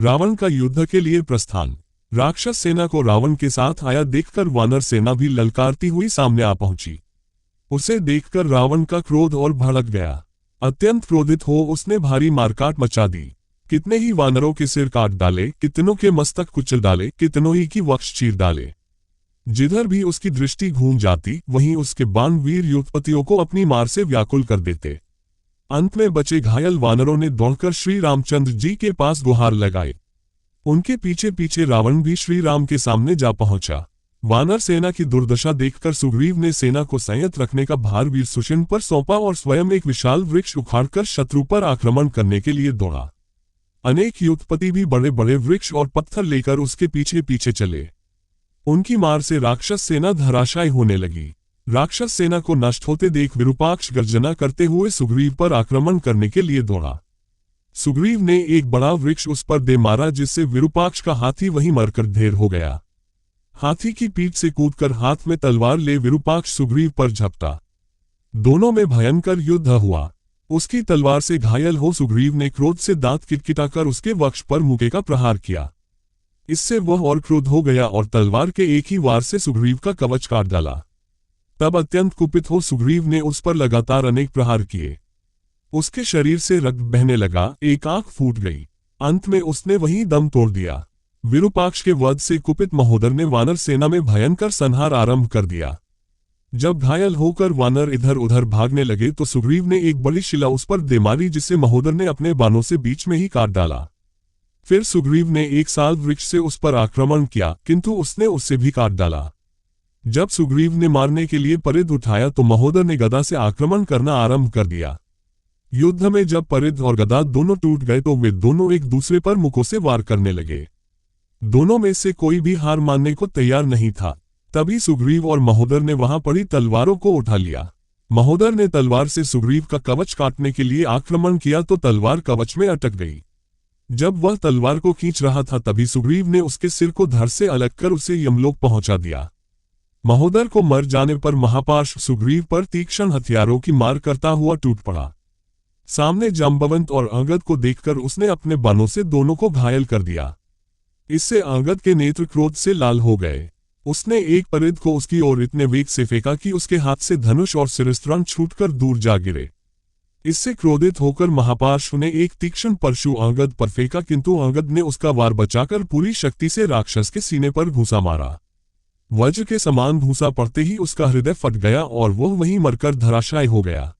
रावण का युद्ध के लिए प्रस्थान। राक्षस सेना को रावण के साथ आया देखकर वानर सेना भी ललकारती हुई सामने आ पहुंची। उसे देखकर रावण का क्रोध और भड़क गया। अत्यंत क्रोधित हो उसने भारी मारकाट मचा दी। कितने ही वानरों के सिर काट डाले, कितनों के मस्तक कुचल डाले, कितनों ही की वक्ष चीर डाले। जिधर भी उसकी दृष्टि घूम जाती वहीं उसके बाण वीर युद्धपतियों को अपनी मार से व्याकुल कर देते। अंत में बचे घायल वानरों ने दौड़कर श्री रामचंद्र जी के पास गुहार लगाए। उनके पीछे पीछे रावण भी श्री राम के सामने जा पहुंचा। वानर सेना की दुर्दशा देखकर सुग्रीव ने सेना को संयत रखने का भार वीर सुषेण पर सौंपा और स्वयं एक विशाल वृक्ष उखाड़कर शत्रु पर आक्रमण करने के लिए दौड़ा। अनेक युद्धपति भी बड़े बड़े वृक्ष और पत्थर लेकर उसके पीछे पीछे चले। उनकी मार से राक्षस सेना धराशायी होने लगी। राक्षस सेना को नष्ट होते देख विरूपाक्ष गर्जना करते हुए सुग्रीव पर आक्रमण करने के लिए दौड़ा। सुग्रीव ने एक बड़ा वृक्ष उस पर दे मारा जिससे विरूपाक्ष का हाथी वहीं मरकर ढेर हो गया। हाथी की पीठ से कूदकर हाथ में तलवार ले विरूपाक्ष सुग्रीव पर झपटा। दोनों में भयंकर युद्ध हुआ। उसकी तलवार से घायल हो सुग्रीव ने क्रोध से दांत किटकिटाकर उसके वक्ष पर मुके का प्रहार किया। इससे वह और क्रोध हो गया और तलवार के एक ही वार से सुग्रीव का कवच काट डाला। तब अत्यंत कुपित हो सुग्रीव ने उस पर लगातार अनेक प्रहार किए। उसके शरीर से रक्त बहने लगा, एक आंख फूट गई। अंत में उसने वहीं दम तोड़ दिया। विरूपाक्ष के वध से कुपित महोदर ने वानर सेना में भयंकर संहार आरंभ कर दिया। जब घायल होकर वानर इधर उधर भागने लगे तो सुग्रीव ने एक बड़ी शिला उस पर दे मारी जिसे महोदर ने अपने बाणों से बीच में ही काट डाला। फिर सुग्रीव ने एक साल वृक्ष से उस पर आक्रमण किया किंतु उसने उससे भी काट डाला। जब सुग्रीव ने मारने के लिए परिध उठाया तो महोदर ने गदा से आक्रमण करना आरंभ कर दिया। युद्ध में जब परिध और गदा दोनों टूट गए तो वे दोनों एक दूसरे पर मुकों से वार करने लगे। दोनों में से कोई भी हार मानने को तैयार नहीं था। तभी सुग्रीव और महोदर ने वहां पड़ी तलवारों को उठा लिया। महोदर ने तलवार से सुग्रीव का कवच काटने के लिए आक्रमण किया तो तलवार कवच में अटक गई। जब वह तलवार को खींच रहा था तभी सुग्रीव ने उसके सिर को धड़ से अलग कर उसे यमलोक पहुंचा दिया। महोदर को मर जाने पर महापार्श्व सुग्रीव पर तीक्ष्ण हथियारों की मार करता हुआ टूट पड़ा। सामने जाम्बवंत और अंगद को देखकर उसने अपने बाणों से दोनों को घायल कर दिया। इससे अंगद के नेत्र क्रोध से लाल हो गए। उसने एक परिध को उसकी ओर इतने वेग से फेंका कि उसके हाथ से धनुष और शिरस्त्राण छूटकर दूर जा गिरे। इससे क्रोधित होकर महापार्श्व ने एक तीक्ष्ण परशु अंगद पर फेंका किंतु अंगद ने उसका वार बचाकर पूरी शक्ति से राक्षस के सीने पर घूंसा मारा। वज्र के समान घूंसा पड़ते ही उसका हृदय फट गया और वह वहीं मरकर धराशायी हो गया।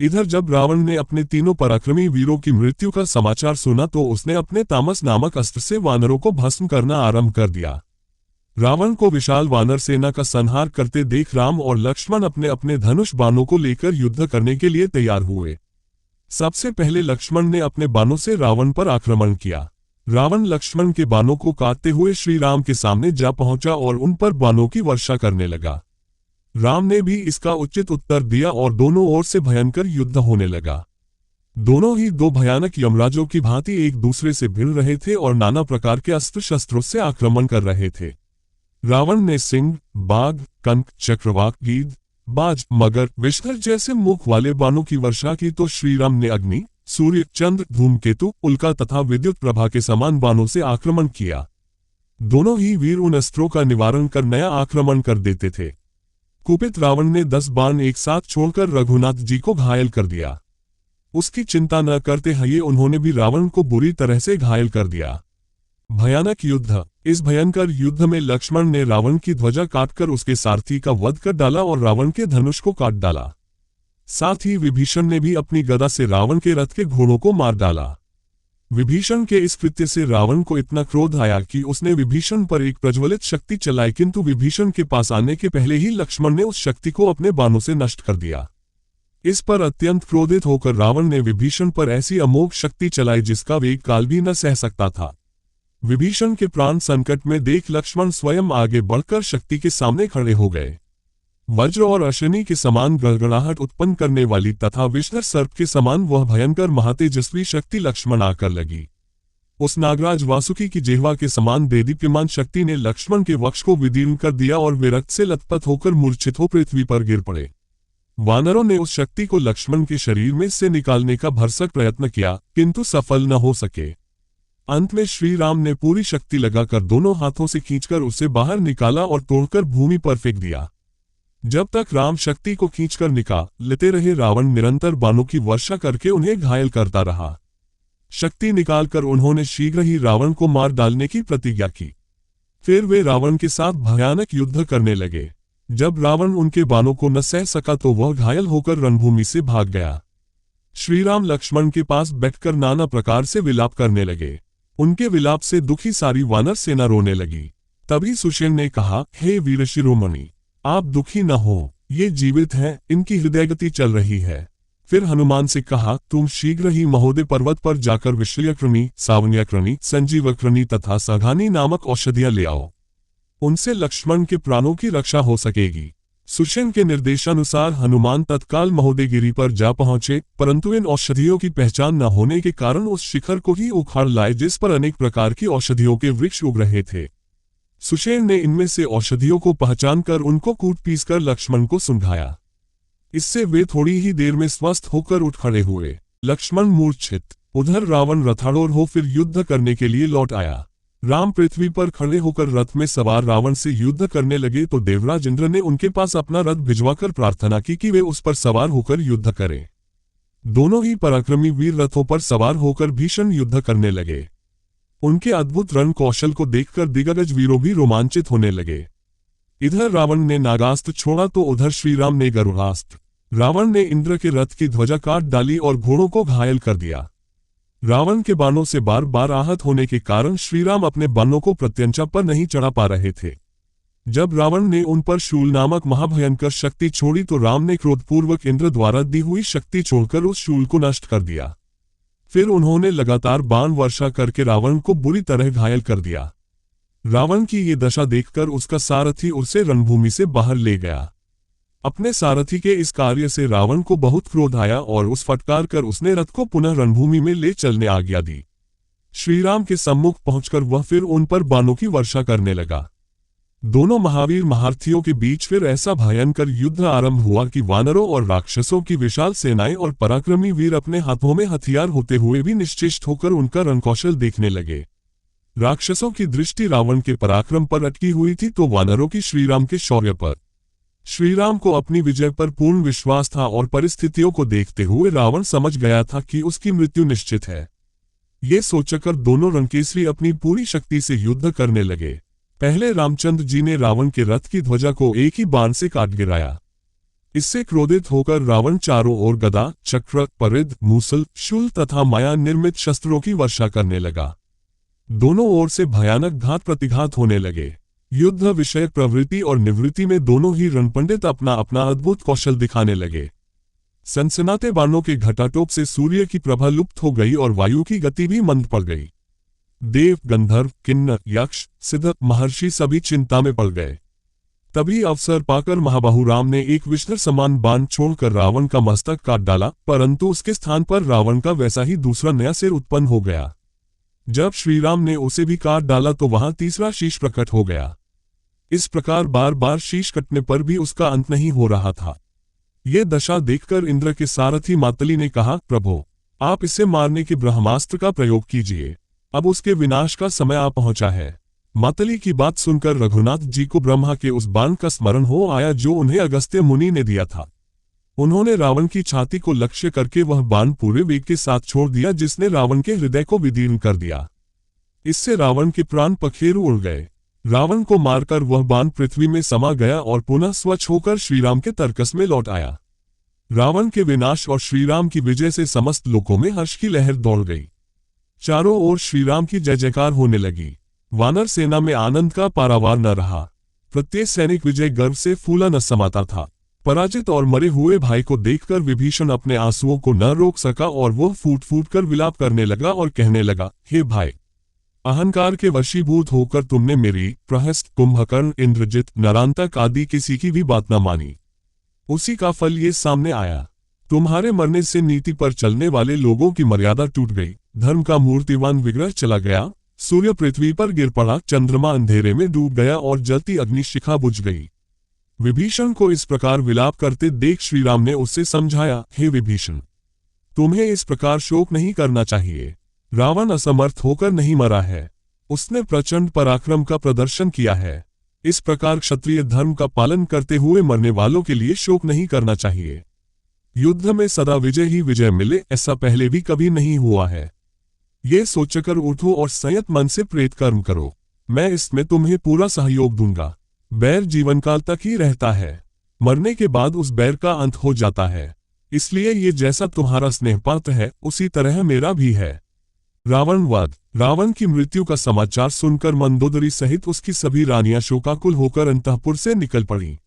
इधर जब रावण ने अपने तीनों पराक्रमी वीरों की मृत्यु का समाचार सुना तो उसने अपने तामस नामक अस्त्र से वानरों को भस्म करना आरंभ कर दिया। रावण को विशाल वानर सेना का संहार करते देख राम और लक्ष्मण अपने अपने धनुष बाणों को लेकर युद्ध करने के लिए तैयार हुए। सबसे पहले लक्ष्मण ने अपने बाणों से रावण पर आक्रमण किया। रावण लक्ष्मण के बाणों को काटते हुए श्री राम के सामने जा पहुंचा और उन पर बाणों की वर्षा करने लगा। राम ने भी इसका उचित उत्तर दिया और दोनों ओर से भयंकर युद्ध होने लगा। दोनों ही दो भयानक यमराजों की भांति एक दूसरे से भिड़ रहे थे और नाना प्रकार के अस्त्र शस्त्रों से आक्रमण कर रहे थे। रावण ने सिंह, बाघ, कंक, चक्रवाक, गीद, बाज, मगर, विषधर जैसे मुख वाले बाणों की वर्षा की तो श्रीराम ने अग्नि, सूर्य, चंद्र, धूमकेतु, उल्का तथा विद्युत प्रभा के समान बाणों से आक्रमण किया। दोनों ही वीर उन अस्त्रों का निवारण कर नया आक्रमण कर देते थे। कुपित रावण ने 10 बाण एक साथ छोड़कर रघुनाथ जी को घायल कर दिया। उसकी चिंता न करते हुए उन्होंने भी रावण को बुरी तरह से घायल कर दिया। भयानक युद्ध। इस भयंकर युद्ध में लक्ष्मण ने रावण की ध्वजा काटकर उसके सारथी का वध कर डाला और रावण के धनुष को काट डाला। साथ ही विभीषण ने भी अपनी गदा से रावण के रथ के घोड़ों को मार डाला। विभीषण के इस कृत्य से रावण को इतना क्रोध आया कि उसने विभीषण पर एक प्रज्वलित शक्ति चलाई किंतु विभीषण के पास आने के पहले ही लक्ष्मण ने उस शक्ति को अपने बाणों से नष्ट कर दिया। इस पर अत्यंत क्रोधित होकर रावण ने विभीषण पर ऐसी अमोघ शक्ति चलाई जिसका वेग काल भी न सह सकता था। विभीषण के प्राण संकट में देख लक्ष्मण स्वयं आगे बढ़कर शक्ति के सामने खड़े हो गए। वज्र और अश्विनी के समान गड़गड़ाहट उत्पन्न करने वाली तथा विषधर सर्प के समान वह भयंकर महातेजस्वी शक्ति लक्ष्मण आकर लगी। उस नागराज वासुकी की जिह्वा के समान देदीप्यमान शक्ति ने लक्ष्मण के वक्ष को विदीर्ण कर दिया और वे रक्त से लथपथ होकर मूर्छित हो पृथ्वी पर गिर पड़े। वानरों ने उस शक्ति को लक्ष्मण के शरीर में से निकालने का भरसक प्रयत्न किया किंतु सफल न हो सके। अंत में श्री राम ने पूरी शक्ति लगाकर दोनों हाथों से खींचकर उसे बाहर निकाला और तोड़कर भूमि पर फेंक दिया। जब तक राम शक्ति को खींचकर निकाल लेते रहे, रावण निरंतर बाणों की वर्षा करके उन्हें घायल करता रहा। शक्ति निकालकर उन्होंने शीघ्र ही रावण को मार डालने की प्रतिज्ञा की। फिर वे रावण के साथ भयानक युद्ध करने लगे। जब रावण उनके बाणों को न सह सका तो वह घायल होकर रणभूमि से भाग गया। श्रीराम लक्ष्मण के पास बैठकर नाना प्रकार से विलाप करने लगे। उनके विलाप से दुखी सारी वानर सेना रोने लगी। तभी सुषेण ने कहा, हे वीर शिरोमणि, आप दुखी न हो, ये जीवित हैं, इनकी हृदयगति चल रही है। फिर हनुमान से कहा, तुम शीघ्र ही महोदय पर्वत पर जाकर विषयकृणि, सावन्यकृणि, संजीवकृणि तथा सघानी नामक औषधियां ले आओ। उनसे लक्ष्मण के प्राणों की रक्षा हो सकेगी। सुषेण के निर्देशानुसार हनुमान तत्काल महोदयगिरी पर जा पहुंचे, परंतु इन औषधियों की पहचान न होने के कारण उस शिखर को ही उखाड़ लाए जिस पर अनेक प्रकार की औषधियों के वृक्ष उग रहे थे। सुषेण ने इनमें से औषधियों को पहचान कर उनको कूट पीस कर लक्ष्मण को सुंघाया। इससे वे थोड़ी ही देर में स्वस्थ होकर उठ खड़े हुए। लक्ष्मण मूर्छित। उधर रावण रथाड़ोर हो फिर युद्ध करने के लिए लौट आया। राम पृथ्वी पर खड़े होकर रथ में सवार रावण से युद्ध करने लगे तो देवराज इंद्र ने उनके पास अपना रथ भिजवाकर प्रार्थना की कि वे उस पर सवार होकर युद्ध करें। दोनों ही पराक्रमी वीर रथों पर सवार होकर भीषण युद्ध करने लगे। उनके अद्भुत रण कौशल को देखकर दिग्गज वीरों भी रोमांचित होने लगे। इधर रावण ने नागास्त्र छोड़ा तो उधर श्रीराम ने गरुड़ास्त्र। रावण ने इंद्र के रथ की ध्वजा काट डाली और घोड़ों को घायल कर दिया। रावण के बाणों से बार बार आहत होने के कारण श्रीराम अपने बाणों को प्रत्यंचा पर नहीं चढ़ा पा रहे थे। जब रावण ने उन पर शूल नामक महाभयंकर शक्ति छोड़ी तो राम ने क्रोधपूर्वक इंद्र द्वारा दी हुई शक्ति छोड़कर उस शूल को नष्ट कर दिया। फिर उन्होंने लगातार बाण वर्षा करके रावण को बुरी तरह घायल कर दिया। रावण की ये दशा देखकर उसका सारथी उसे रणभूमि से बाहर ले गया। अपने सारथी के इस कार्य से रावण को बहुत क्रोध आया और उस फटकार कर उसने रथ को पुनः रणभूमि में ले चलने आज्ञा दी। श्रीराम के सम्मुख पहुंचकर वह फिर उन पर बाणों की वर्षा करने लगा। दोनों महावीर महारथियों के बीच फिर ऐसा भयंकर युद्ध आरंभ हुआ कि वानरों और राक्षसों की विशाल सेनाएं और पराक्रमी वीर अपने हाथों में हथियार होते हुए भी निश्चेष्ट होकर उनका रणकौशल देखने लगे। राक्षसों की दृष्टि रावण के पराक्रम पर अटकी हुई थी तो वानरों की श्रीराम के शौर्य पर। श्रीराम को अपनी विजय पर पूर्ण विश्वास था और परिस्थितियों को देखते हुए रावण समझ गया था कि उसकी मृत्यु निश्चित है। ये सोचकर दोनों रणकेसरी अपनी पूरी शक्ति से युद्ध करने लगे। पहले रामचंद्र जी ने रावण के रथ की ध्वजा को एक ही बाण से काट गिराया। इससे क्रोधित होकर रावण चारों ओर गदा, चक्र, परिध, मूसल, शूल तथा माया निर्मित शस्त्रों की वर्षा करने लगा। दोनों ओर से भयानक घात प्रतिघात होने लगे। युद्ध विषयक प्रवृत्ति और निवृत्ति में दोनों ही रणपंडित अपना अपना अद्भुत कौशल दिखाने लगे। सनसनाते बाणों के घटाटोप से सूर्य की प्रभा लुप्त हो गई और वायु की गति भी मंद पड़ गई। देव, गंधर्व, किन्नर, यक्ष, सिद्ध, महर्षि सभी चिंता में पड़ गए। तभी अवसर पाकर महाबाहु राम ने एक विष्णु समान बाण छोड़कर रावण का मस्तक काट डाला, परंतु उसके स्थान पर रावण का वैसा ही दूसरा नया सिर उत्पन्न हो गया। जब श्रीराम ने उसे भी काट डाला तो वहां तीसरा शीश प्रकट हो गया। इस प्रकार बार बार शीश कटने पर भी उसका अंत नहीं हो रहा था। ये दशा देखकर इंद्र के सारथी मातली ने कहा, प्रभो, आप इसे मारने के ब्रह्मास्त्र का प्रयोग कीजिए, अब उसके विनाश का समय आ पहुंचा है। मातली की बात सुनकर रघुनाथ जी को ब्रह्मा के उस बाण का स्मरण हो आया जो उन्हें अगस्त्य मुनि ने दिया था। उन्होंने रावण की छाती को लक्ष्य करके वह बाण पूरे वेग के साथ छोड़ दिया जिसने रावण के हृदय को विदीर्ण कर दिया। इससे रावण के प्राण पखेरु उड़ गए। रावण को मारकर वह बाण पृथ्वी में समा गया और पुनः स्वच्छ होकर श्रीराम के तर्कस में लौट आया। रावण के विनाश और श्रीराम की विजय से समस्त लोकों में हर्ष की लहर दौड़ गई। चारों ओर श्रीराम की जय जयकार होने लगी। वानर सेना में आनंद का पारावार न रहा। प्रत्येक सैनिक विजय गर्व से फूला न समाता था। पराजित और मरे हुए भाई को देखकर विभीषण अपने आंसुओं को न रोक सका और वह फूट फूट कर विलाप करने लगा और कहने लगा, हे भाई, अहंकार के वशीभूत होकर तुमने मेरी, प्रहस्त, कुंभकर्ण, इंद्रजित, नरांतक आदि किसी की भी बात न मानी। उसी का फल ये सामने आया। तुम्हारे मरने से नीति पर चलने वाले लोगों की मर्यादा टूट गई। धर्म का मूर्तिवान विग्रह चला गया। सूर्य पृथ्वी पर गिर पड़ा, चंद्रमा अंधेरे में डूब गया और जलती अग्निशिखा बुझ गई। विभीषण को इस प्रकार विलाप करते देख श्रीराम ने उससे समझाया, हे विभीषण, तुम्हें इस प्रकार शोक नहीं करना चाहिए। रावण असमर्थ होकर नहीं मरा है, उसने प्रचंड पराक्रम का प्रदर्शन किया है। इस प्रकार क्षत्रिय धर्म का पालन करते हुए मरने वालों के लिए शोक नहीं करना चाहिए। युद्ध में सदा विजय ही विजय मिले, ऐसा पहले भी कभी नहीं हुआ है। ये सोचकर उठो और संयत मन से प्रेत कर्म करो, मैं इसमें तुम्हें पूरा सहयोग दूंगा। बैर जीवनकाल तक ही रहता है, मरने के बाद उस बैर का अंत हो जाता है, इसलिए ये जैसा तुम्हारा स्नेहपात्र है उसी तरह मेरा भी है। रावण वध। रावण की मृत्यु का समाचार सुनकर मंदोदरी सहित उसकी सभी रानियां शोकाकुल होकर अंतःपुर से निकल पड़ी।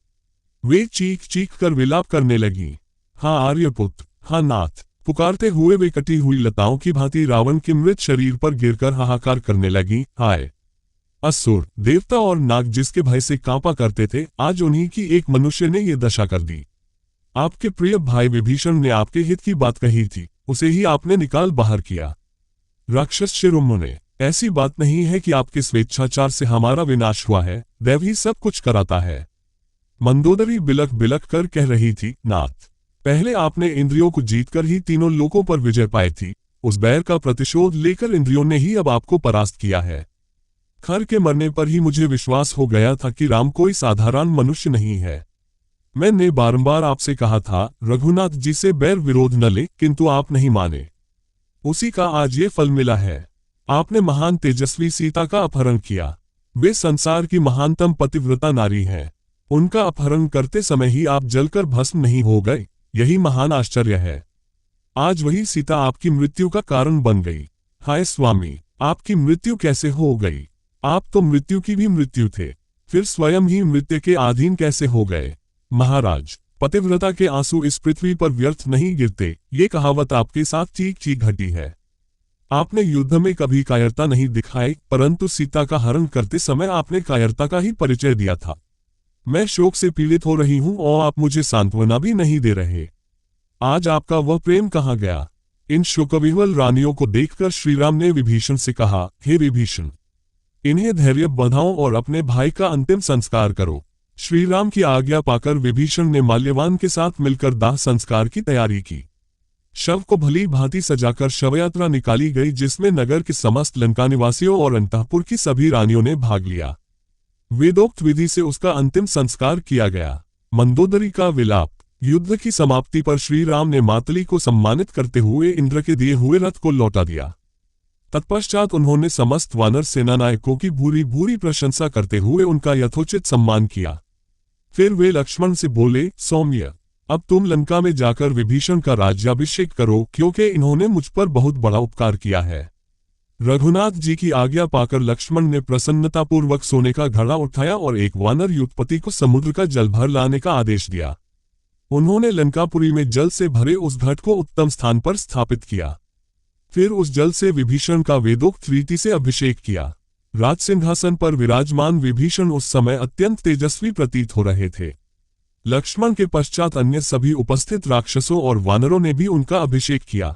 वे चीख चीख कर विलाप करने लगी। हाँ आर्यपुत्र, हाँ नाथ, पुकारते हुए वे कटी हुई लताओं की भांति रावण के मृत शरीर पर गिरकर हाहाकार करने लगी। हाय! असुर, देवता और नाग जिसके भय से कांपा करते थे, आज उन्हीं की एक मनुष्य ने ये दशा कर दी। आपके प्रिय भाई विभीषण ने आपके हित की बात कही थी, उसे ही आपने निकाल बाहर किया। राक्षस शिरोमणि, ऐसी बात नहीं है कि आपके स्वेच्छाचार से हमारा विनाश हुआ है, दैव ही सब कुछ कराता है। मंदोदरी बिलख बिलख कर कह रही थी, नाथ, पहले आपने इंद्रियों को जीतकर ही तीनों लोकों पर विजय पाई थी, उस बैर का प्रतिशोध लेकर इंद्रियों ने ही अब आपको परास्त किया है। खर के मरने पर ही मुझे विश्वास हो गया था कि राम कोई साधारण मनुष्य नहीं है। मैंने बारंबार आपसे कहा था रघुनाथ जी से बैर विरोध न ले, किंतु आप नहीं माने। उसी का आज ये फल मिला है। आपने महान तेजस्वी सीता का अपहरण किया। वे संसार की महानतम पतिव्रता नारी हैं। उनका अपहरण करते समय ही आप जलकर भस्म नहीं हो गए, यही महान आश्चर्य है। आज वही सीता आपकी मृत्यु का कारण बन गई। हाय स्वामी, आपकी मृत्यु कैसे हो गई? आप तो मृत्यु की भी मृत्यु थे, फिर स्वयं ही मृत्यु के अधीन कैसे हो गए? महाराज, पतिव्रता के आंसू इस पृथ्वी पर व्यर्थ नहीं गिरते, ये कहावत आपके साथ ठीक ठीक घटी है। आपने युद्ध में कभी कायरता नहीं दिखाई, परंतु सीता का हरण करते समय आपने कायरता का ही परिचय दिया था। मैं शोक से पीड़ित हो रही हूं और आप मुझे सांत्वना भी नहीं दे रहे। आज आपका वह प्रेम कहाँ गया? इन शोकविह्वल रानियों को देखकर श्रीराम ने विभीषण से कहा, हे विभीषण, इन्हें धैर्य बंधाओ और अपने भाई का अंतिम संस्कार करो। श्रीराम की आज्ञा पाकर विभीषण ने माल्यवान के साथ मिलकर दाह संस्कार की तैयारी की। शव को भली भांति सजाकर शवयात्रा निकाली गई, जिसमें नगर के समस्त लंका निवासियों और अंतःपुर की सभी रानियों ने भाग लिया। वेदोक्त विधि से उसका अंतिम संस्कार किया गया। मंदोदरी का विलाप। युद्ध की समाप्ति पर श्री राम ने मातली को सम्मानित करते हुए इंद्र के दिए हुए रथ को लौटा दिया। तत्पश्चात उन्होंने समस्त वानर सेना नायकों की भूरी भूरी प्रशंसा करते हुए उनका यथोचित सम्मान किया। फिर वे लक्ष्मण से बोले, सौम्य, अब तुम लंका में जाकर विभीषण का राज्याभिषेक करो, क्योंकि इन्होंने मुझ पर बहुत बड़ा उपकार किया है। रघुनाथ जी की आज्ञा पाकर लक्ष्मण ने प्रसन्नतापूर्वक सोने का घड़ा उठाया और एक वानर युद्धपति को समुद्र का जल भर लाने का आदेश दिया। उन्होंने लंकापुरी में जल से भरे उस घट को उत्तम स्थान पर स्थापित किया। फिर उस जल से विभीषण का वेदोक्त रीति से अभिषेक किया। राजसिंहासन पर विराजमान विभीषण उस समय अत्यंत तेजस्वी प्रतीत हो रहे थे। लक्ष्मण के पश्चात अन्य सभी उपस्थित राक्षसों और वानरों ने भी उनका अभिषेक किया।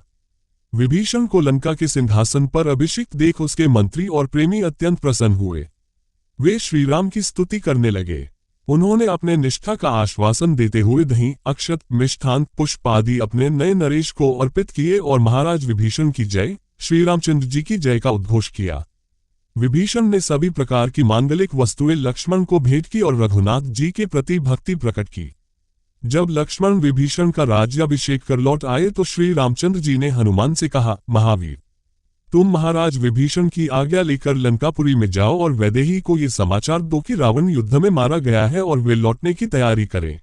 विभीषण को लंका के सिंहासन पर अभिषेक देख उसके मंत्री और प्रेमी अत्यंत प्रसन्न हुए। वे श्रीराम की स्तुति करने लगे। उन्होंने अपने निष्ठा का आश्वासन देते हुए दही, अक्षत, मिष्ठान, पुष्प आदि अपने नए नरेश को अर्पित किए और महाराज विभीषण की जय, श्री रामचंद्र जी की जय का उद्घोष किया। विभीषण ने सभी प्रकार की मांगलिक वस्तुएं लक्ष्मण को भेंट की और रघुनाथ जी के प्रति भक्ति प्रकट की। जब लक्ष्मण विभीषण का राज्याभिषेक कर लौट आए तो श्री रामचंद्र जी ने हनुमान से कहा, महावीर, तुम महाराज विभीषण की आज्ञा लेकर लंकापुरी में जाओ और वैदेही को ये समाचार दो कि रावण युद्ध में मारा गया है और वे लौटने की तैयारी करें।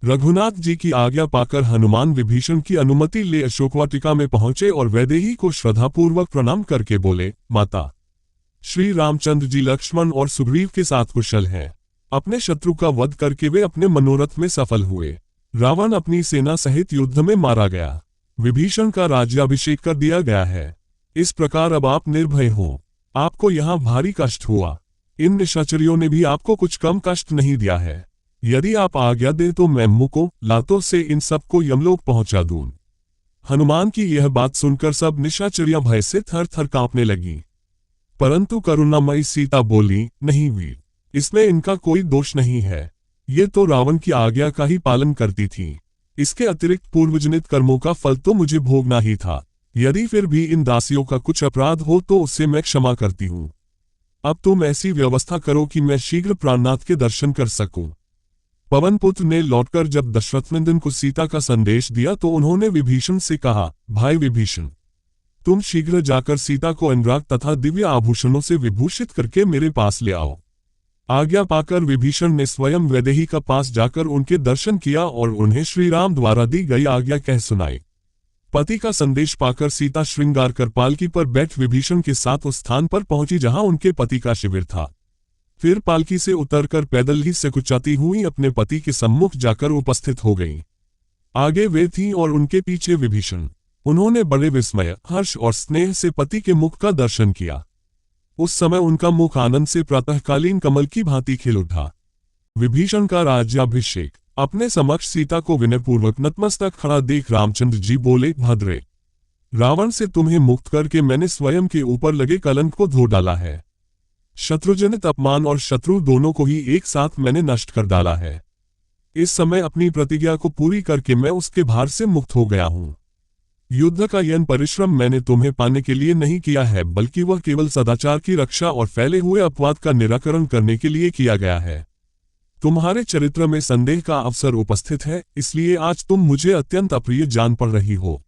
रघुनाथ जी की आज्ञा पाकर हनुमान विभीषण की अनुमति ले अशोकवाटिका में पहुंचे और वैदेही को श्रद्धापूर्वक प्रणाम करके बोले, माता, श्री रामचंद्र जी लक्ष्मण और सुग्रीव के साथ कुशल हैं। अपने शत्रु का वध करके वे अपने मनोरथ में सफल हुए। रावण अपनी सेना सहित युद्ध में मारा गया। विभीषण का राज्याभिषेक कर दिया गया है। इस प्रकार अब आप निर्भय हो। आपको यहाँ भारी कष्ट हुआ। इन निशाचरियों ने भी आपको कुछ कम कष्ट नहीं दिया है। यदि आप आज्ञा दें तो मैं मुको लातों से इन सबको यमलोक पहुंचा दूं। हनुमान की यह बात सुनकर सब निशाचरियां भय से थर थर कांपने लगी। परंतु करुणामयी सीता बोली, नहीं वीर, इसमें इनका कोई दोष नहीं है। ये तो रावण की आज्ञा का ही पालन करती थी। इसके अतिरिक्त पूर्वजनित कर्मों का फल तो मुझे भोगना ही था। यदि फिर भी इन दासियों का कुछ अपराध हो तो उससे मैं क्षमा करती हूँ। अब तुम ऐसी व्यवस्था करो कि मैं शीघ्र प्राणनाथ के दर्शन कर सकूं। पवन पुत्र ने लौटकर जब दशरथनंदन को सीता का संदेश दिया तो उन्होंने विभीषण से कहा, भाई विभीषण, तुम शीघ्र जाकर सीता को अनुराग तथा दिव्य आभूषणों से विभूषित करके मेरे पास ले आओ। आज्ञा पाकर विभीषण ने स्वयं वैदेही का पास जाकर उनके दर्शन किया और उन्हें श्री राम द्वारा दी गई आज्ञा कह सुनाई। पति का संदेश पाकर सीता श्रृंगार कर पालकी पर बैठ विभीषण के साथ उस स्थान पर पहुंची जहां उनके पति का शिविर था। फिर पालकी से उतरकर पैदल ही सकुचाती हुई अपने पति के सम्मुख जाकर उपस्थित हो गईं। आगे वे थीं और उनके पीछे विभीषण। उन्होंने बड़े विस्मय, हर्ष और स्नेह से पति के मुख का दर्शन किया। उस समय उनका मुख आनंद से प्रातःकालीन कमल की भांति खिल उठा। विभीषण का राज्याभिषेक। अपने समक्ष सीता को विनयपूर्वक नतमस्तक खड़ा देख रामचंद्र जी बोले, भद्रे, रावण से तुम्हें मुक्त करके मैंने स्वयं के ऊपर लगे कलंक को धो डाला है। शत्रुजनित अपमान और शत्रु दोनों को ही एक साथ मैंने नष्ट कर डाला है। इस समय अपनी प्रतिज्ञा को पूरी करके मैं उसके भार से मुक्त हो गया हूं। युद्ध का यह परिश्रम मैंने तुम्हें पाने के लिए नहीं किया है, बल्कि वह केवल सदाचार की रक्षा और फैले हुए अपवाद का निराकरण करने के लिए किया गया है। तुम्हारे चरित्र में संदेह का अवसर उपस्थित है, इसलिए आज तुम मुझे अत्यंत अप्रिय जान पड़ रही हो।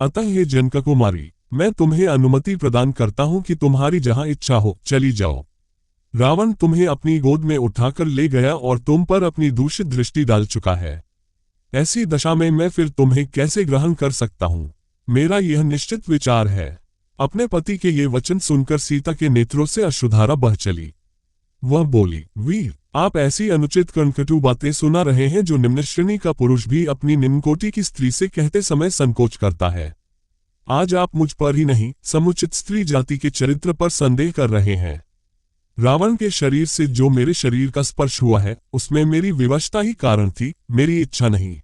अतः हे जनक कुमारी, मैं तुम्हें अनुमति प्रदान करता हूं कि तुम्हारी जहां इच्छा हो चली जाओ। रावण तुम्हें अपनी गोद में उठाकर ले गया और तुम पर अपनी दूषित दृष्टि डाल चुका है। ऐसी दशा में मैं फिर तुम्हें कैसे ग्रहण कर सकता हूं? मेरा यह निश्चित विचार है। अपने पति के ये वचन सुनकर सीता के नेत्रों से अश्रुधारा बह चली। वह बोली, वीर, आप ऐसी अनुचित कटु बातें सुना रहे हैं जो निम्न श्रेणी का पुरुष भी अपनी निम्नकोटि की स्त्री से कहते समय संकोच करता है। आज आप मुझ पर ही नहीं, समुचित स्त्री जाति के चरित्र पर संदेह कर रहे हैं। रावण के शरीर से जो मेरे शरीर का स्पर्श हुआ है, उसमें मेरी विवशता ही कारण थी, मेरी इच्छा नहीं।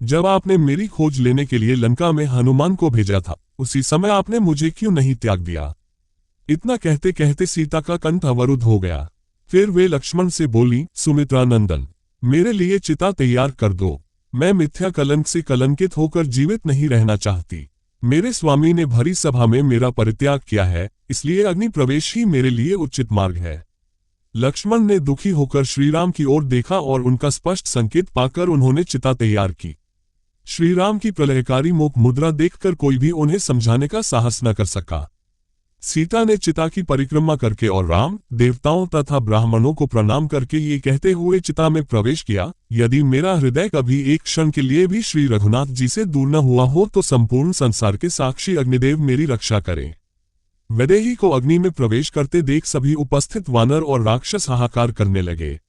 जब आपने मेरी खोज लेने के लिए लंका में हनुमान को भेजा था, उसी समय आपने मुझे क्यों नहीं त्याग दिया? इतना कहते कहते सीता का कंठ अवरुद्ध हो गया। फिर वे लक्ष्मण से बोली, सुमित्रा नंदन, मेरे लिए चिता तैयार कर दो। मैं मिथ्या कलंक से कलंकित होकर जीवित नहीं रहना चाहती। मेरे स्वामी ने भरी सभा में मेरा परित्याग किया है, इसलिए अग्नि प्रवेश ही मेरे लिए उचित मार्ग है। लक्ष्मण ने दुखी होकर श्रीराम की ओर देखा और उनका स्पष्ट संकेत पाकर उन्होंने चिता तैयार की। श्रीराम की प्रलयकारी मुख मुद्रा देखकर कोई भी उन्हें समझाने का साहस न कर सका। सीता ने चिता की परिक्रमा करके और राम, देवताओं तथा ब्राह्मणों को प्रणाम करके ये कहते हुए चिता में प्रवेश किया, यदि मेरा हृदय कभी एक क्षण के लिए भी श्री रघुनाथ जी से दूर न हुआ हो तो संपूर्ण संसार के साक्षी अग्निदेव मेरी रक्षा करें। वैदेही को अग्नि में प्रवेश करते देख सभी उपस्थित वानर और राक्षस हाहाकार करने लगे।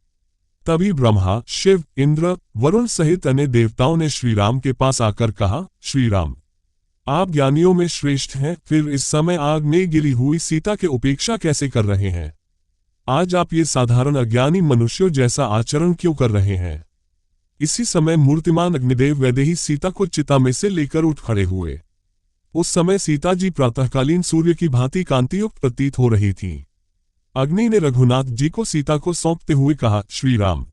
तभी ब्रह्मा, शिव, इंद्र, वरुण सहित अन्य देवताओं ने श्रीराम के पास आकर कहा, श्रीराम, आप ज्ञानियों में श्रेष्ठ हैं, फिर इस समय आग में गिरी हुई सीता के उपेक्षा कैसे कर रहे हैं? आज आप ये साधारण अज्ञानी मनुष्यों जैसा आचरण क्यों कर रहे हैं? इसी समय मूर्तिमान अग्निदेव वैदेही सीता को चिता में से लेकर उठ खड़े हुए। उस समय सीता जी प्रातःकालीन सूर्य की भांति कांतियुक्त प्रतीत हो रही थीं। अग्नि ने रघुनाथ जी को सीता को सौंपते हुए कहा, श्रीराम,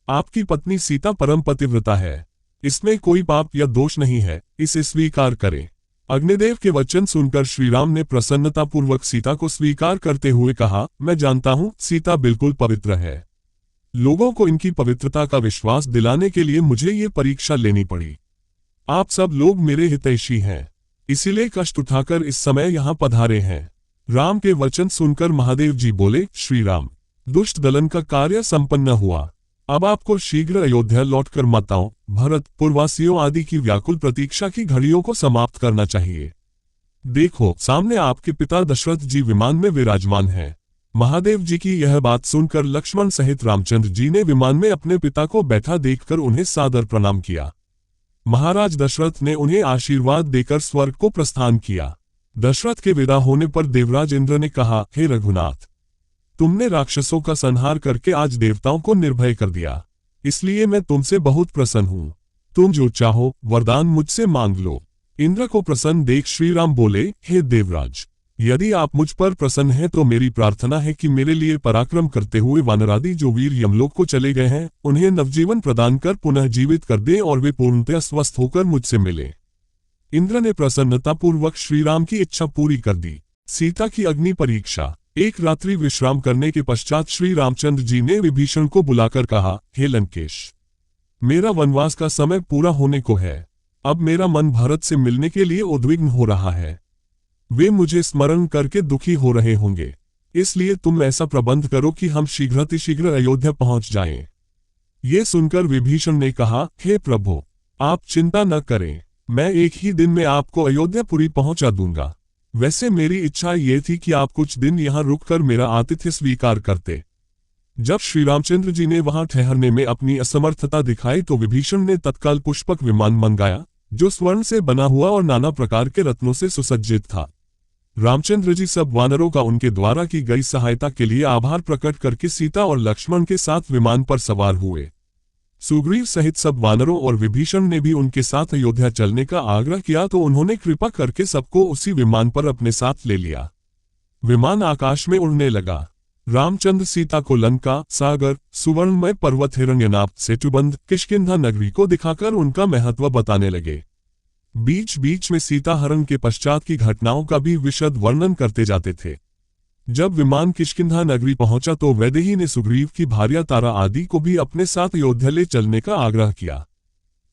आपकी पत्नी सीता परम पतिव्रता है, इसमें कोई पाप या दोष नहीं है, इसे स्वीकार करें। अग्निदेव के वचन सुनकर श्रीराम ने प्रसन्नतापूर्वक सीता को स्वीकार करते हुए कहा, मैं जानता हूं सीता बिल्कुल पवित्र है। लोगों को इनकी पवित्रता का विश्वास दिलाने के लिए मुझे ये परीक्षा लेनी पड़ी। आप सब लोग मेरे हितैषी हैं, इसीलिए कष्ट उठाकर इस समय यहां पधारे हैं। राम के वचन सुनकर महादेव जी बोले, श्रीराम, दुष्ट दलन का कार्य संपन्न हुआ। अब आपको शीघ्र अयोध्या लौटकर माताओं, भरत, पुरवासियों आदि की व्याकुल प्रतीक्षा की घड़ियों को समाप्त करना चाहिए। देखो, सामने आपके पिता दशरथ जी विमान में विराजमान हैं। महादेव जी की यह बात सुनकर लक्ष्मण सहित रामचंद्र जी ने विमान में अपने पिता को बैठा देखकर उन्हें सादर प्रणाम किया। महाराज दशरथ ने उन्हें आशीर्वाद देकर स्वर्ग को प्रस्थान किया। दशरथ के विदा होने पर देवराज इंद्र ने कहा, हे रघुनाथ, तुमने राक्षसों का संहार करके आज देवताओं को निर्भय कर दिया, इसलिए मैं तुमसे बहुत प्रसन्न हूं। तुम जो चाहो वरदान मुझसे मांग लो। इंद्र को प्रसन्न देख श्रीराम बोले, हे देवराज, यदि आप मुझ पर प्रसन्न हैं तो मेरी प्रार्थना है कि मेरे लिए पराक्रम करते हुए वानरादि जो वीर यमलोक को चले गए हैं, उन्हें नवजीवन प्रदान कर पुनः जीवित कर दें और वे पूर्णतः स्वस्थ होकर मुझसे मिले। इंद्र ने प्रसन्नतापूर्वक श्रीराम की इच्छा पूरी कर दी। सीता की अग्नि परीक्षा। एक रात्रि विश्राम करने के पश्चात श्री रामचंद्र जी ने विभीषण को बुलाकर कहा, हे लंकेश, मेरा वनवास का समय पूरा होने को है। अब मेरा मन भरत से मिलने के लिए उद्विग्न हो रहा है। वे मुझे स्मरण करके दुखी हो रहे होंगे, इसलिए तुम ऐसा प्रबंध करो कि हम शीघ्रातिशीघ्र अयोध्या पहुंच जाएं। ये सुनकर विभीषण ने कहा, हे प्रभु, आप चिंता न करें, मैं एक ही दिन में आपको अयोध्यापुरी पहुंचा दूंगा। वैसे मेरी इच्छा ये थी कि आप कुछ दिन यहाँ रुककर मेरा आतिथ्य स्वीकार करते। जब श्री रामचंद्र जी ने वहां ठहरने में अपनी असमर्थता दिखाई तो विभीषण ने तत्काल पुष्पक विमान मंगाया, जो स्वर्ण से बना हुआ और नाना प्रकार के रत्नों से सुसज्जित था। रामचंद्र जी सब वानरों का उनके द्वारा की गई सहायता के लिए आभार प्रकट करके सीता और लक्ष्मण के साथ विमान पर सवार हुए। सुग्रीव सहित सब वानरों और विभीषण ने भी उनके साथ अयोध्या चलने का आग्रह किया तो उन्होंने कृपा करके सबको उसी विमान पर अपने साथ ले लिया। विमान आकाश में उड़ने लगा। रामचंद्र सीता को लंका, सागर, सुवर्णमय पर्वत, हिरण्यनाभ, सेतुबंध, किष्किंधा नगरी को दिखाकर उनका महत्व बताने लगे। बीच बीच में सीता हरण के पश्चात की घटनाओं का भी विशद वर्णन करते जाते थे। जब विमान किष्किंधा नगरी पहुंचा तो वैदेही ने सुग्रीव की भार्या तारा आदि को भी अपने साथ अयोध्या ले चलने का आग्रह किया।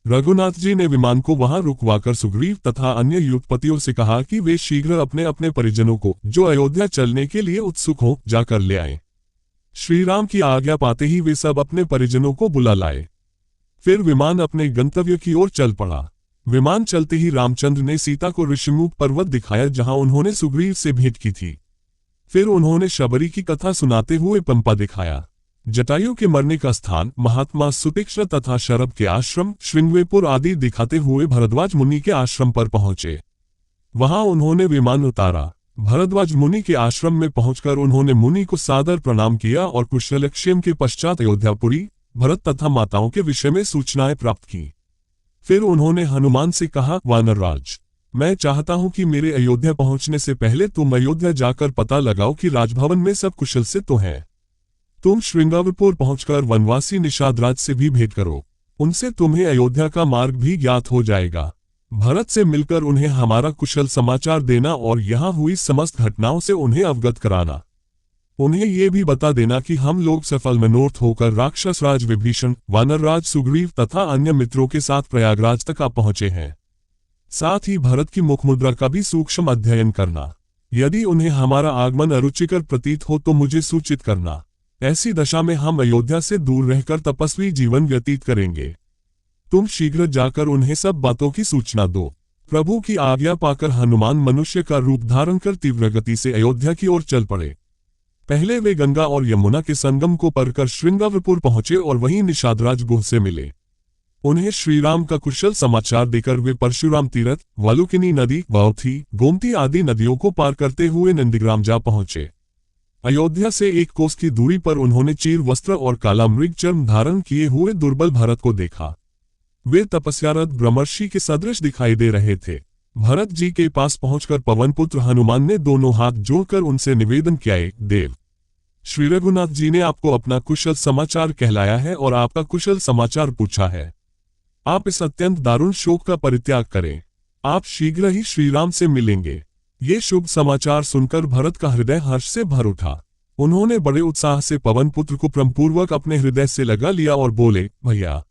रघुनाथ जी ने विमान को वहां रुकवाकर सुग्रीव तथा अन्य युगपतियों से कहा कि वे शीघ्र अपने अपने परिजनों को, जो अयोध्या चलने के लिए उत्सुक हो, जाकर ले आए। श्रीराम की आज्ञा पाते ही वे सब अपने परिजनों को बुला लाए। फिर विमान अपने गंतव्य की ओर चल पड़ा। विमान चलते ही रामचंद्र ने सीता को ऋषिमुख पर्वत दिखाया, जहां उन्होंने सुग्रीव से भेंट की थी। फिर उन्होंने शबरी की कथा सुनाते हुए पंपा दिखाया। जटायु के मरने का स्थान, महात्मा सुतीक्ष्ण तथा शरभ के आश्रम, श्रृंगवेपुर आदि दिखाते हुए भरद्वाज मुनि के आश्रम पर पहुंचे। वहां उन्होंने विमान उतारा। भरद्वाज मुनि के आश्रम में पहुंचकर उन्होंने मुनि को सादर प्रणाम किया और कुशलक्षेम के पश्चात अयोध्यापुरी, भरत तथा माताओं के विषय में सूचनाएं प्राप्त की। फिर उन्होंने हनुमान से कहा, वानरराज, मैं चाहता हूं कि मेरे अयोध्या पहुंचने से पहले तुम अयोध्या जाकर पता लगाओ कि राजभवन में सब कुशल से तो हैं। तुम श्रृंगारपुर पहुंचकर वनवासी निषादराज से भी भेंट करो, उनसे तुम्हें अयोध्या का मार्ग भी ज्ञात हो जाएगा। भरत से मिलकर उन्हें हमारा कुशल समाचार देना और यहाँ हुई समस्त घटनाओं से उन्हें अवगत कराना। उन्हें ये भी बता देना कि हम लोग सफल मनोरथ होकर राक्षस राज विभीषण, वानरराज सुग्रीव तथा अन्य मित्रों के साथ प्रयागराज तक आ पहुंचे हैं। साथ ही भरत की मुखमुद्रा का भी सूक्ष्म अध्ययन करना। यदि उन्हें हमारा आगमन अरुचिकर प्रतीत हो तो मुझे सूचित करना। ऐसी दशा में हम अयोध्या से दूर रहकर तपस्वी जीवन व्यतीत करेंगे। तुम शीघ्र जाकर उन्हें सब बातों की सूचना दो। प्रभु की आज्ञा पाकर हनुमान मनुष्य का रूप धारण कर तीव्र गति से अयोध्या की ओर चल पड़े। पहले वे गंगा और यमुना के संगम को पार कर श्रृंगारपुर पहुंचे और वहीं निषादराज गुह से मिले। उन्हें श्रीराम का कुशल समाचार देकर वे परशुराम तीर्थ, वालुकिनी नदी, वाउथी, गोमती आदि नदियों को पार करते हुए नंदीग्राम जा पहुंचे। अयोध्या से एक कोस की दूरी पर उन्होंने चीर वस्त्र और काला मृग चर्म धारण किए हुए दुर्बल भरत को देखा। वे तपस्यारत ब्रह्मर्षि के सदृश दिखाई दे रहे थे। भरत जी के पास पहुंचकर पवनपुत्र हनुमान ने दोनों हाथ जोड़कर उनसे निवेदन किया, देव, श्री रघुनाथ जी ने आपको अपना कुशल समाचार कहलाया है और आपका कुशल समाचार पूछा है। आप इस अत्यंत दारुण शोक का परित्याग करें। आप शीघ्र ही श्रीराम से मिलेंगे। ये शुभ समाचार सुनकर भरत का हृदय हर्ष से भर उठा। उन्होंने बड़े उत्साह से पवनपुत्र को प्रेमपूर्वक अपने हृदय से लगा लिया और बोले, भैया,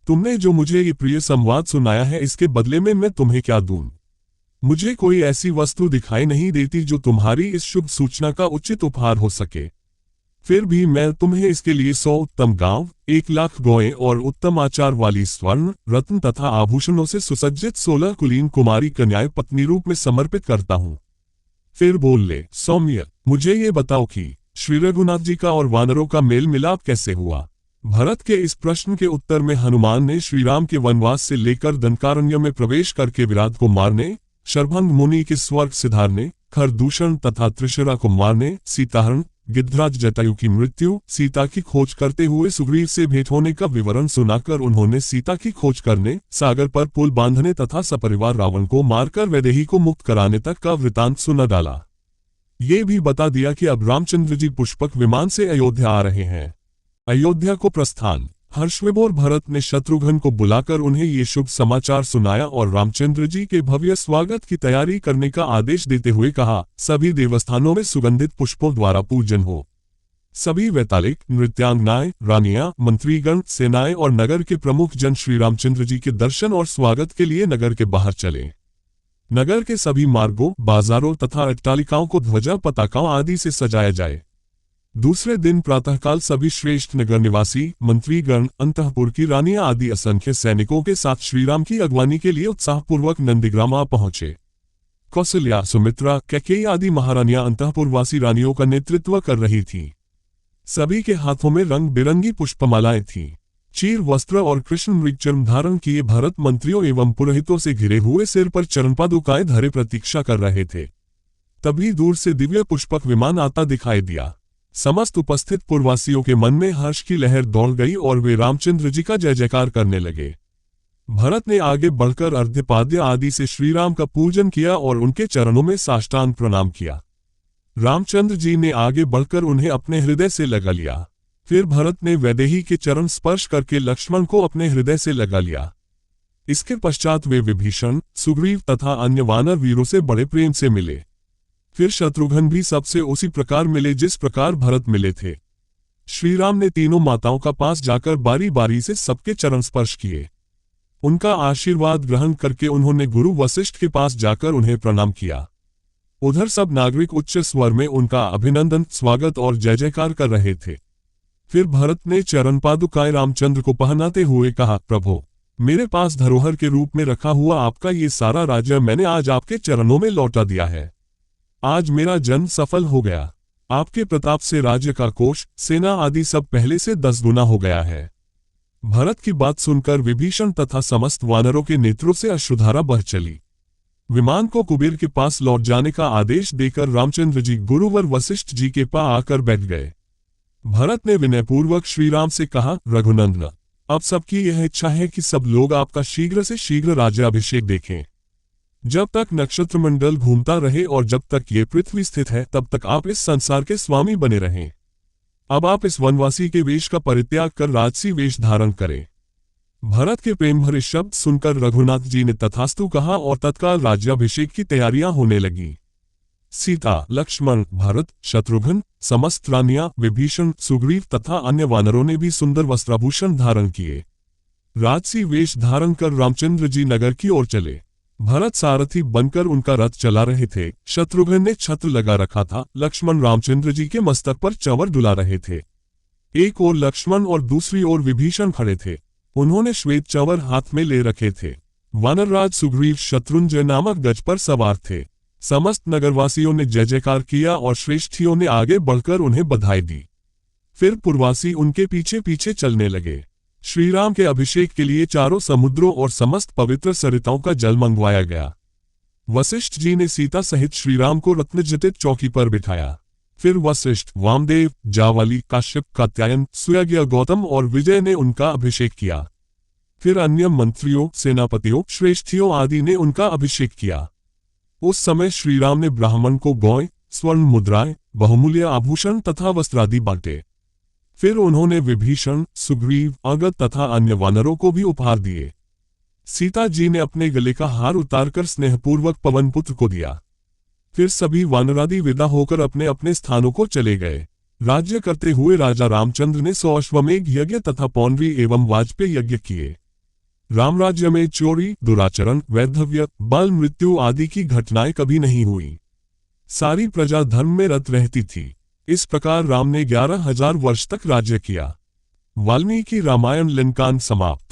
तुमने जो मुझे ये प्रिय संवाद सुनाया है, इसके बदले में मैं तुम्हें क्या दूं? मुझे कोई ऐसी वस्तु दिखाई नहीं देती जो तुम्हारी इस शुभ सूचना का उचित उपहार हो सके। फिर भी मैं तुम्हें इसके लिए 100 उत्तम गांव, 1,00,000 गौएं और उत्तम आचार वाली स्वर्ण, रत्न तथा आभूषणों से सुसज्जित 16 कुलीन कुमारी कन्याएं पत्नी रूप में समर्पित करता हूँ। फिर बोले, सौम्य, मुझे ये बताओ कि श्री रघुनाथ जी का और वानरों का मेल मिलाप कैसे हुआ? भरत के इस प्रश्न के उत्तर में हनुमान ने श्रीराम के वनवास से लेकर दंडकारण्य में प्रवेश करके विराट को मारने, शरभंग मुनि के स्वर्ग सिधारने, खरदूषण तथा त्रिशरा को मारने, सीताहरण, गिद्धराज जटायु की मृत्यु, सीता की खोज करते हुए सुग्रीव से भेंट होने का विवरण सुनाकर उन्होंने सीता की खोज करने, सागर पर पुल बांधने तथा सपरिवार रावण को मारकर वैदेही को मुक्त कराने तक का वृतांत सुना डाला। ये भी बता दिया कि अब रामचंद्र जी पुष्पक विमान से अयोध्या आ रहे हैं। अयोध्या को प्रस्थान। हर्षविभोर भरत ने शत्रुघ्न को बुलाकर उन्हें ये शुभ समाचार सुनाया और रामचंद्र जी के भव्य स्वागत की तैयारी करने का आदेश देते हुए कहा, सभी देवस्थानों में सुगंधित पुष्पों द्वारा पूजन हो। सभी वैतालिक, नृत्यांगनाएं, रानियां, मंत्रीगण, सेनाएं और नगर के प्रमुख जन श्री रामचंद्र जी के दर्शन और स्वागत के लिए नगर के बाहर चले। नगर के सभी मार्गों, बाजारों तथा अट्टालिकाओं को ध्वजा पताकाओं आदि से सजाया जाए। दूसरे दिन प्रातःकाल सभी श्रेष्ठ नगर निवासी, मंत्रीगण, अंतःपुर की रानियां आदि असंख्य सैनिकों के साथ श्रीराम की अगवानी के लिए उत्साहपूर्वक नंदीग्राम आ पहुंचे। कौशल्या, सुमित्रा, कैकेयी आदि महारानियां अंतःपुरवासी रानियों का नेतृत्व कर रही थीं। सभी के हाथों में रंग बिरंगी पुष्पमालाएं थीं। चीर वस्त्र और कृष्ण मृगचर्म धारण किए भरत मंत्रियों एवं पुरोहितों से घिरे हुए सिर पर चरणपादुकाएं धरे प्रतीक्षा कर रहे थे। तभी दूर से दिव्य पुष्पक विमान आता दिखाई दिया। समस्त उपस्थित पुरवासियों के मन में हर्ष की लहर दौड़ गई और वे रामचंद्र जी का जय जयकार करने लगे। भरत ने आगे बढ़कर अर्घ्यपाद्य आदि से श्रीराम का पूजन किया और उनके चरणों में साष्टांग प्रणाम किया। रामचंद्र जी ने आगे बढ़कर उन्हें अपने हृदय से लगा लिया। फिर भरत ने वैदेही के चरण स्पर्श करके लक्ष्मण को अपने हृदय से लगा लिया। इसके पश्चात वे विभीषण, सुग्रीव तथा अन्य वानर वीरों से बड़े प्रेम से मिले। फिर शत्रुघ्न भी सबसे उसी प्रकार मिले जिस प्रकार भरत मिले थे। श्रीराम ने तीनों माताओं का पास जाकर बारी बारी से सबके चरण स्पर्श किए। उनका आशीर्वाद ग्रहण करके उन्होंने गुरु वशिष्ठ के पास जाकर उन्हें प्रणाम किया। उधर सब नागरिक उच्च स्वर में उनका अभिनंदन, स्वागत और जय जयकार कर रहे थे। फिर भरत ने चरण पादुकाएं रामचंद्र को पहनाते हुए कहा, प्रभु, मेरे पास धरोहर के रूप में रखा हुआ आपका ये सारा राज्य मैंने आज आपके चरणों में लौटा दिया है। आज मेरा जन्म सफल हो गया। आपके प्रताप से राज्य का कोष, सेना आदि सब पहले से 10 गुना हो गया है। भरत की बात सुनकर विभीषण तथा समस्त वानरों के नेत्रों से अश्रुधारा बह चली। विमान को कुबेर के पास लौट जाने का आदेश देकर रामचंद्र जी गुरुवर वशिष्ठ जी के पास आकर बैठ गए। भरत ने विनयपूर्वक श्रीराम से कहा, रघुनंदन, अब सबकी यह इच्छा है कि सब लोग आपका शीघ्र से शीघ्र राज्याभिषेक देखें। जब तक नक्षत्रमंडल घूमता रहे और जब तक ये पृथ्वी स्थित है तब तक आप इस संसार के स्वामी बने रहें। अब आप इस वनवासी के वेश का परित्याग कर राजसी वेश धारण करें। भरत के प्रेम भरे शब्द सुनकर रघुनाथ जी ने तथास्तु कहा और तत्काल राज्याभिषेक की तैयारियां होने लगी। सीता, लक्ष्मण, भरत, शत्रुघ्न, समस्त रानियां, विभीषण, सुग्रीव तथा अन्य वानरों ने भी सुंदर वस्त्राभूषण धारण किए। राजसी वेश धारण कर रामचंद्र जी नगर की ओर चले। भरत सारथी बनकर उनका रथ चला रहे थे। शत्रुघ्न ने छत्र लगा रखा था। लक्ष्मण रामचंद्र जी के मस्तक पर चंवर डुला रहे थे। एक ओर लक्ष्मण और दूसरी ओर विभीषण खड़े थे। उन्होंने श्वेत चंवर हाथ में ले रखे थे। वानरराज सुग्रीव शत्रुंजय नामक गज पर सवार थे। समस्त नगरवासियों ने जय जयकार किया और श्रेष्ठियों ने आगे बढ़कर उन्हें बधाई दी। फिर पुरवासी उनके पीछे पीछे चलने लगे। श्रीराम के अभिषेक के लिए चारों समुद्रों और समस्त पवित्र सरिताओं का जल मंगवाया गया। वशिष्ठ जी ने सीता सहित श्रीराम को रत्नजटित चौकी पर बिठाया। फिर वशिष्ठ, वामदेव, जावाली, काश्यप, कात्यायन, सुयज्ञ, गौतम और विजय ने उनका अभिषेक किया। फिर अन्य मंत्रियों, सेनापतियों, श्रेष्ठियों आदि ने उनका अभिषेक किया। उस समय श्रीराम ने ब्राह्मण को गौएं, स्वर्ण मुद्राएं, बहुमूल्य आभूषण तथा वस्त्रादि बांटे। फिर उन्होंने विभीषण, सुग्रीव, अंगद तथा अन्य वानरों को भी उपहार दिए। सीता जी ने अपने गले का हार उतारकर स्नेहपूर्वक पवनपुत्र को दिया। फिर सभी वानरादि विदा होकर अपने अपने स्थानों को चले गए। राज्य करते हुए राजा रामचंद्र ने 100 अश्वमेघ यज्ञ तथा पौंड्री एवं वाजपेय यज्ञ किए। रामराज्य में चोरी, दुराचरण, वैधव्य, बाल मृत्यु आदि की घटनाएं कभी नहीं हुई। सारी प्रजा धर्म में रत रहती थी। इस प्रकार राम ने 11,000 वर्ष तक राज्य किया। वाल्मीकि रामायण लिंकान समाप्त।